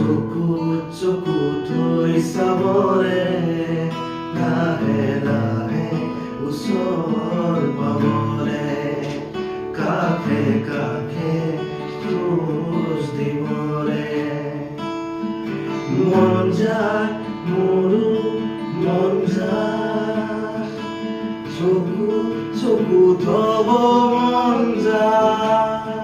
চকু থৈ চাবৰে লাহে লাহে ওচৰ পাবৰে কাষে কাষে খোজ দিবৰে মন যায় মোৰো মন যায় চকু থব মন যায়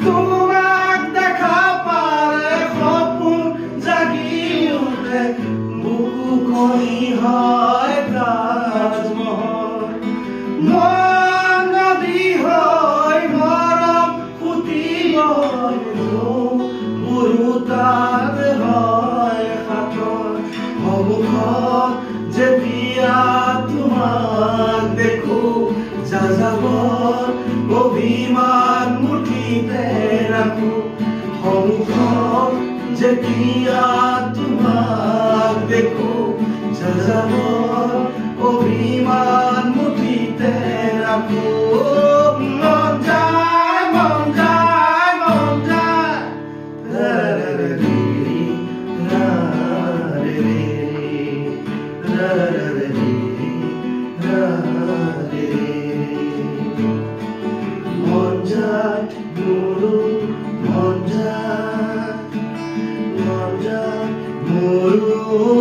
তোমাক দেখা পালে সপোন জাগি উঠে বুকুখনি হয় তাজমহল মন নদী হয় মৰম ফুটিব মোৰো তাত হয় সাঁতৰ সন্মুখত যেতিয়া তোমাক দেখো যাযাবৰ অভিমান মুঠিতে ৰাখো সন্মুখত যেতিয়া তোমাক দেখো যাযাবৰ অভিমান মুঠিতে ৰাখো মন যায় মন যায় মন যায় ৰা-ৰা-ৰা-ৰি-ৰি, ৰা-ৰে-ৰে-ৰি, ৰা-ৰা-ৰা-ৰি-ৰি, ৰা-ৰে-ৰে-ৰি। মন যায় মোৰো মন যায় মোৰো